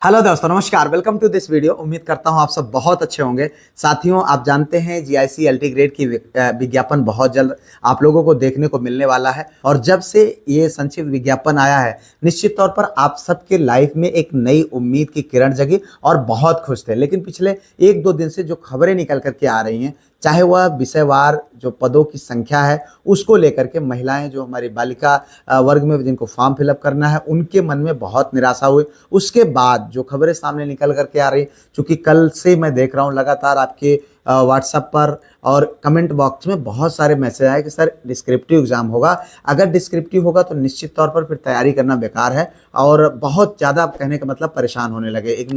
Hello दोस्तों, नमस्कार। Welcome to this video. उम्मीद करता हूं आप सब बहुत अच्छे होंगे। साथियों, आप जानते हैं जीआईसी एलटी ग्रेड की विज्ञापन बहुत जल्द आप लोगों को देखने को मिलने वाला है। और जब से ये संक्षिप्त विज्ञापन आया है, निश्चित तौर पर आप सबके लाइफ में एक नई उम्मीद की किरण जगी और बहुत खुश थे। लेकिन पिछले एक दो दिन से जो खबरें निकल करके आ रही हैं, चाहे वह विषयवार जो पदों की संख्या है उसको लेकर के, महिलाएं जो हमारी बालिका वर्ग में जिनको फॉर्म फिलअप करना है, उनके मन में बहुत निराशा हुई। उसके बाद जो खबरें सामने निकल करके आ रही, चूंकि कल से मैं देख रहा हूँ लगातार आपके व्हाट्सएप पर और कमेंट बॉक्स में बहुत सारे मैसेज आए कि सर डिस्क्रिप्टिव एग्जाम होगा। अगर डिस्क्रिप्टिव होगा तो निश्चित तौर पर फिर तैयारी करना बेकार है और बहुत ज़्यादा, कहने का मतलब, परेशान होने लगे, एक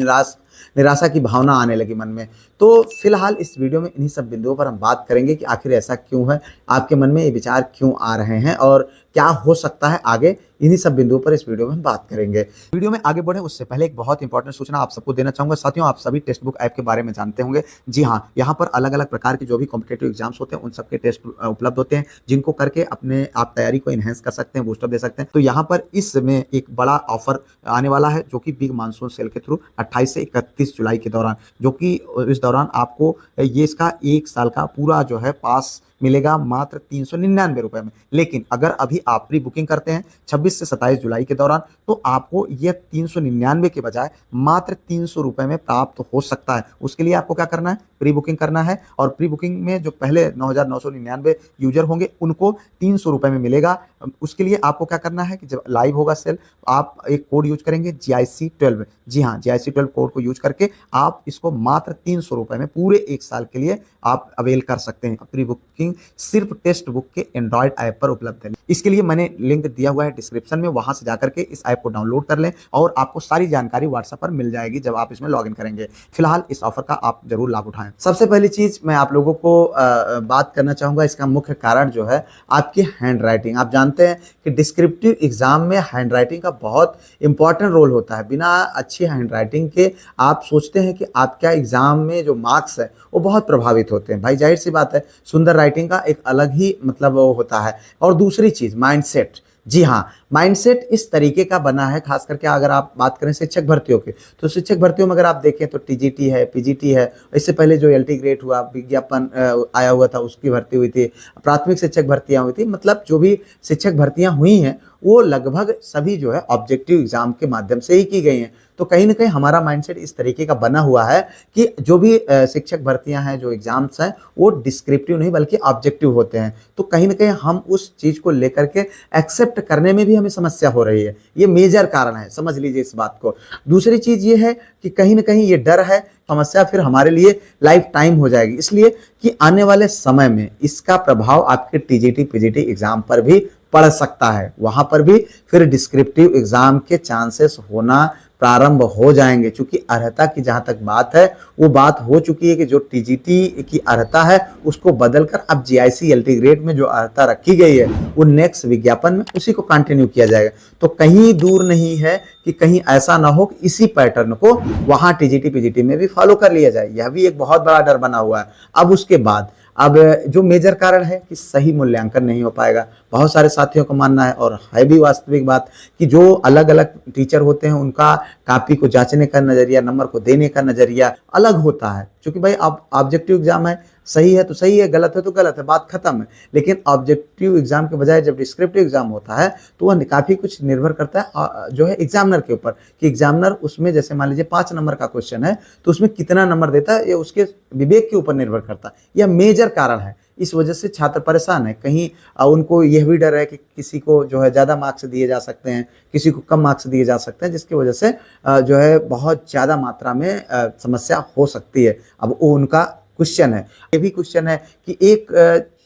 निराशा की भावना आने लगी मन में। तो फिलहाल इस वीडियो में इन्हीं सब बिंदुओं पर हम बात करेंगे कि आखिर ऐसा क्यों है, आपके मन में ये विचार क्यों आ रहे हैं और क्या हो सकता है आगे। इन्हीं सब बिंदुओं पर इस वीडियो में हम बात करेंगे। वीडियो में आगे बढ़े उससे पहले एक बहुत इंपॉर्टेंट सूचना आप सबको देना चाहूंगा। साथियों, आप सभी टेक्स्ट बुक ऐप के बारे में जानते होंगे। जी हाँ, यहाँ पर अलग अलग प्रकार के जो भी कॉम्पिटेटिव एग्जाम्स होते हैं उन सबके टेस्ट उपलब्ध होते हैं, जिनको करके अपने आप तैयारी को इनहेंस कर सकते हैं, बूस्टअप दे सकते हैं। तो यहाँ पर इसमें एक बड़ा ऑफर आने वाला है, जो कि बिग मानसून सेल के थ्रू 28 से 31 जुलाई के दौरान, जो कि इस दौरान आपको ये इसका 1 साल का पूरा जो है पास मिलेगा मात्र 399 रुपए में। लेकिन अगर अभी आप प्री बुकिंग करते हैं 26 से 27 जुलाई के दौरान, तो आपको यह 399 के बजाय मात्र 300 रुपए में प्राप्त हो सकता है। उसके लिए आपको क्या करना है, प्री बुकिंग करना है। और प्री बुकिंग में जो पहले 9,999 यूजर होंगे उनको 300 रुपए में मिलेगा। उसके लिए आपको क्या करना है कि जब लाइव होगा सेल, आप एक कोड यूज करेंगे GIC12। जी हाँ, GIC12 कोड को यूज करके आप इसको मात्र 300 रुपए में पूरे 1 साल के लिए आप अवेल कर सकते हैं। प्री बुकिंग सिर्फ टेक्स्ट बुक के एंड्रॉइड ऐप पर उपलब्ध है। इसके लिए मैंने लिंक दिया हुआ है डिस्क्रिप्शन में, वहां से जाकर के इस ऐप को डाउनलोड कर लें और आपको सारी जानकारी व्हाट्सएप पर मिल जाएगी जब आप इसमें लॉगिन करेंगे। फिलहाल इस ऑफर का आप जरूर लाभ उठाएं। सबसे पहली चीज मैं आप लोगों को बात करना चाहूंगा, इसका मुख्य कारण जो है आपकी हैंड राइटिंग। आप जानते हैं कि डिस्क्रिप्टिव एग्जाम में हैंड राइटिंग का बहुत इंपॉर्टेंट रोल होता है। बिना अच्छी हैंड राइटिंग के आप सोचते हैं कि आपका एग्जाम में जो मार्क्स है वो बहुत प्रभावित होते हैं। भाई जाहिर सी बात है, सुंदर राइटिंग का एक अलग ही मतलब वो होता है। और दूसरी चीज माइंडसेट। जी हाँ, माइंडसेट इस तरीके का बना है, खास करके अगर आप बात करें शिक्षक भर्तियों की, तो शिक्षक भर्तियों में अगर आप देखें तो टीजीटी है, पीजीटी है, इससे पहले जो एलटी ग्रेड हुआ, विज्ञापन आया हुआ था, उसकी भर्ती हुई थी, प्राथमिक शिक्षक भर्तियां हुई थी। मतलब जो भी शिक्षक भर्तियां हुई हैं वो लगभग सभी जो है ऑब्जेक्टिव एग्जाम के माध्यम से ही की गई हैं। तो कहीं ना कहीं हमारा माइंडसेट इस तरीके का बना हुआ है कि जो भी शिक्षक भर्तियां हैं, जो एग्जाम्स हैं, वो डिस्क्रिप्टिव नहीं बल्कि ऑब्जेक्टिव होते हैं। तो कहीं ना कहीं हम उस चीज को लेकर के एक्सेप्ट करने में भी हमें समस्या हो रही है। ये मेजर कारण है, समझ लीजिए इस बात को। दूसरी चीज ये है कि कहीं ना कहीं ये डर है, समस्या फिर हमारे लिए लाइफ टाइम हो जाएगी, इसलिए कि आने वाले समय में इसका प्रभाव आपके टीजीटी पीजीटी एग्जाम पर भी पड़ सकता है। वहां पर भी फिर डिस्क्रिप्टिव एग्जाम के चांसेस होना प्रारंभ हो जाएंगे, क्योंकि अर्हता की जहां तक बात है वो बात हो चुकी है कि जो टीजीटी की अर्हता है उसको बदलकर अब जीआईसी एलटी ग्रेड में जो अर्हता रखी गई है वो नेक्स्ट विज्ञापन में उसी को कंटिन्यू किया जाएगा। तो कहीं दूर नहीं है कि कहीं ऐसा ना हो कि इसी पैटर्न को वहां टीजीटी पीजीटी में भी फॉलो कर लिया जाए। यह भी एक बहुत बड़ा डर बना हुआ है। अब उसके बाद अब जो मेजर कारण है कि सही मूल्यांकन नहीं हो पाएगा। बहुत सारे साथियों का मानना है, और है भी वास्तविक बात, कि जो अलग अलग टीचर होते हैं उनका कॉपी को जांचने का नजरिया, नंबर को देने का नजरिया अलग होता है। क्योंकि भाई अब ऑब्जेक्टिव एग्जाम है, सही है तो सही है, गलत है तो गलत है, बात खत्म है। लेकिन ऑब्जेक्टिव एग्जाम के बजाय जब डिस्क्रिप्टिव एग्जाम होता है तो वह काफी कुछ निर्भर करता है जो है एग्जामिनर के ऊपर, कि एग्जामिनर उसमें जैसे मान लीजिए 5 नंबर का क्वेश्चन है तो उसमें कितना नंबर देता है, ये उसके विवेक के ऊपर निर्भर करता है। यह मेजर कारण है। इस वजह से छात्र परेशान है। कहीं उनको यह भी डर है कि किसी को जो है ज़्यादा मार्क्स दिए जा सकते हैं, किसी को कम मार्क्स दिए जा सकते हैं, जिसकी वजह से जो है बहुत ज़्यादा मात्रा में समस्या हो सकती है। अब वो उनका क्वेश्चन है। ये भी क्वेश्चन है कि एक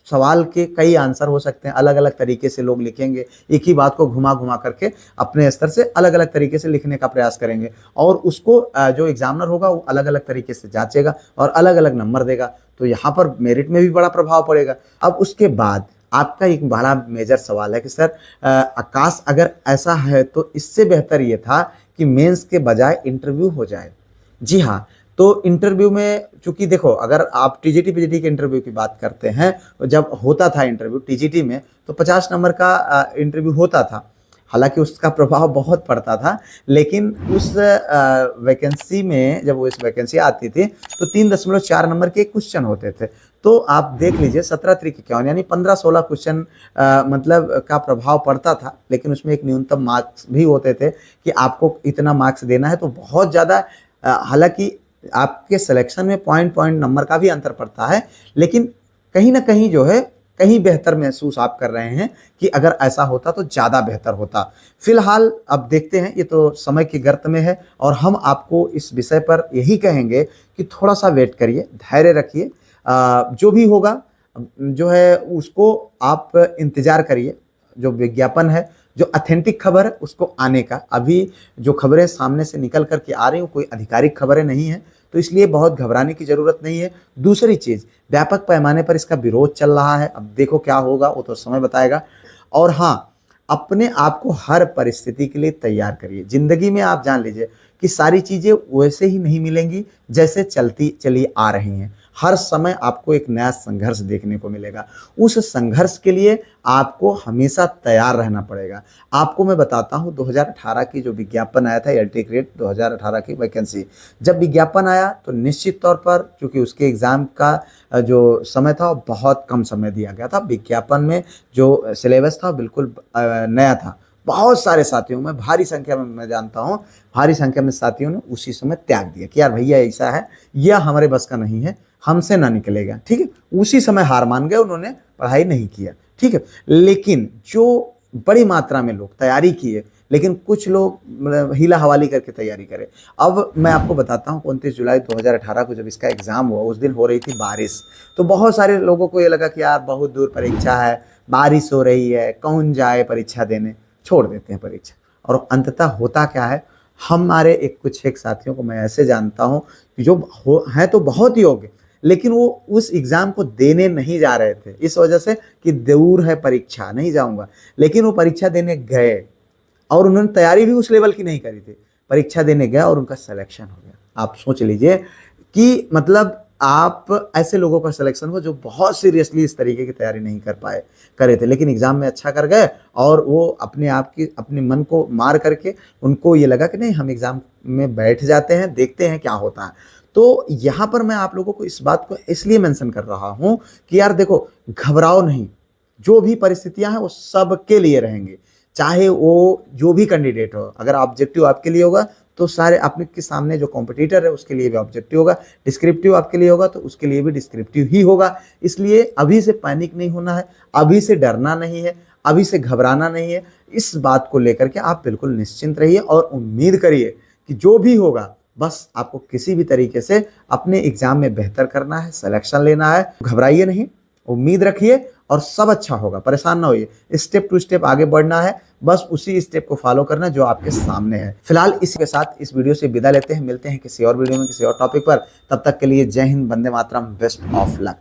सवाल के कई आंसर हो सकते हैं, अलग अलग तरीके से लोग लिखेंगे, एक ही बात को घुमा घुमा करके अपने स्तर से अलग अलग तरीके से लिखने का प्रयास करेंगे, और उसको जो एग्जामिनर होगा वो अलग अलग तरीके से जांचेगा और अलग अलग नंबर देगा। तो यहाँ पर मेरिट में भी बड़ा प्रभाव पड़ेगा। अब उसके बाद आपका एक बड़ा मेजर सवाल है कि सर आकाश, अगर ऐसा है तो इससे बेहतर ये था कि मेंस के बजाय इंटरव्यू हो जाए। जी हाँ, तो इंटरव्यू में चूंकि देखो, अगर आप टीजीटी पीजीटी के इंटरव्यू की बात करते हैं, जब होता था इंटरव्यू टीजीटी में तो 50 नंबर का इंटरव्यू होता था। हालांकि उसका प्रभाव बहुत पड़ता था, लेकिन उस वैकेंसी में जब वो इस वैकेंसी आती थी तो 3.4 नंबर के क्वेश्चन होते थे। तो आप देख लीजिए 17 तरीके क्या यानी 15-16 क्वेश्चन मतलब का प्रभाव पड़ता था, लेकिन उसमें एक न्यूनतम मार्क्स भी होते थे कि आपको इतना मार्क्स देना है। तो बहुत ज़्यादा हालांकि आपके सिलेक्शन में पॉइंट पॉइंट नंबर का भी अंतर पड़ता है, लेकिन कहीं ना कहीं जो है कहीं बेहतर महसूस आप कर रहे हैं कि अगर ऐसा होता तो ज़्यादा बेहतर होता। फिलहाल अब देखते हैं, ये तो समय की गर्त में है और हम आपको इस विषय पर यही कहेंगे कि थोड़ा सा वेट करिए, धैर्य रखिए। जो भी होगा जो है उसको आप इंतज़ार करिए। जो विज्ञापन है, जो ऑथेंटिक खबर है उसको आने का, अभी जो खबरें सामने से निकल करके आ रही हैं कोई आधिकारिक खबरें नहीं हैं, तो इसलिए बहुत घबराने की ज़रूरत नहीं है। दूसरी चीज़, व्यापक पैमाने पर इसका विरोध चल रहा है, अब देखो क्या होगा वो तो समय बताएगा। और हाँ, अपने आप को हर परिस्थिति के लिए तैयार करिए। ज़िंदगी में आप जान लीजिए कि सारी चीज़ें वैसे ही नहीं मिलेंगी जैसे चलती चली आ रही हैं। हर समय आपको एक नया संघर्ष देखने को मिलेगा। उस संघर्ष के लिए आपको हमेशा तैयार रहना पड़ेगा। आपको मैं बताता हूँ 2018 की जो विज्ञापन आया था, एलटी ग्रेड 2018 की वैकेंसी, जब विज्ञापन आया तो निश्चित तौर पर चूँकि उसके एग्ज़ाम का जो समय था वो बहुत कम समय दिया गया था। विज्ञापन में जो सिलेबस था बिल्कुल नया था। बहुत सारे साथियों में, भारी संख्या में, मैं जानता हूँ भारी संख्या में साथियों ने उसी समय त्याग दिया कि यार भैया ऐसा है, यह हमारे बस का नहीं है, हमसे ना निकलेगा। ठीक है, उसी समय हार मान गए, उन्होंने पढ़ाई नहीं किया। ठीक है, लेकिन जो बड़ी मात्रा में लोग तैयारी किए, लेकिन कुछ लोग मतलब हीला हवाली करके तैयारी करे। अब मैं आपको बताता हूँ 29 जुलाई 2018 को जब इसका एग्ज़ाम हुआ, उस दिन हो रही थी बारिश। तो बहुत सारे लोगों को ये लगा कि यार बहुत दूर परीक्षा है, बारिश हो रही है, कौन जाए परीक्षा देने, छोड़ देते हैं परीक्षा। और अंततः होता क्या है, हमारे एक साथियों को मैं ऐसे जानता हूँ कि जो हैं तो बहुत योग्य, लेकिन वो उस एग्ज़ाम को देने नहीं जा रहे थे इस वजह से कि दूर है परीक्षा, नहीं जाऊँगा। लेकिन वो परीक्षा देने गए और उन्होंने तैयारी भी उस लेवल की नहीं करी थी, परीक्षा देने गया और उनका सिलेक्शन हो गया। आप सोच लीजिए कि मतलब आप ऐसे लोगों का सिलेक्शन हो जो बहुत सीरियसली इस तरीके की तैयारी नहीं करे थे, लेकिन एग्ज़ाम में अच्छा कर गए और वो अपने आप की अपने मन को मार करके उनको ये लगा कि नहीं हम एग्ज़ाम में बैठ जाते हैं, देखते हैं क्या होता है। तो यहाँ पर मैं आप लोगों को इस बात को इसलिए मेंशन कर रहा हूँ कि यार देखो, घबराओ नहीं, जो भी परिस्थितियाँ हैं वो सबके लिए रहेंगी, चाहे वो जो भी कैंडिडेट हो। अगर ऑब्जेक्टिव आपके लिए होगा तो सारे आपके के सामने जो कॉम्पिटिटर है उसके लिए भी ऑब्जेक्टिव होगा, डिस्क्रिप्टिव आपके लिए होगा तो उसके लिए भी डिस्क्रिप्टिव ही होगा। इसलिए अभी से पैनिक नहीं होना है, अभी से डरना नहीं है, अभी से घबराना नहीं है। इस बात को लेकर के आप बिल्कुल निश्चिंत रहिए और उम्मीद करिए कि जो भी होगा, बस आपको किसी भी तरीके से अपने एग्ज़ाम में बेहतर करना है, सिलेक्शन लेना है। घबराइए नहीं, उम्मीद रखिए और सब अच्छा होगा, परेशान ना होइए। स्टेप टू स्टेप आगे बढ़ना है, बस उसी स्टेप को फॉलो करना जो आपके सामने है। फिलहाल इसी के साथ इस वीडियो से विदा लेते हैं, मिलते हैं किसी और वीडियो में किसी और टॉपिक पर। तब तक के लिए जय Hind, Vande Mataram, best of luck.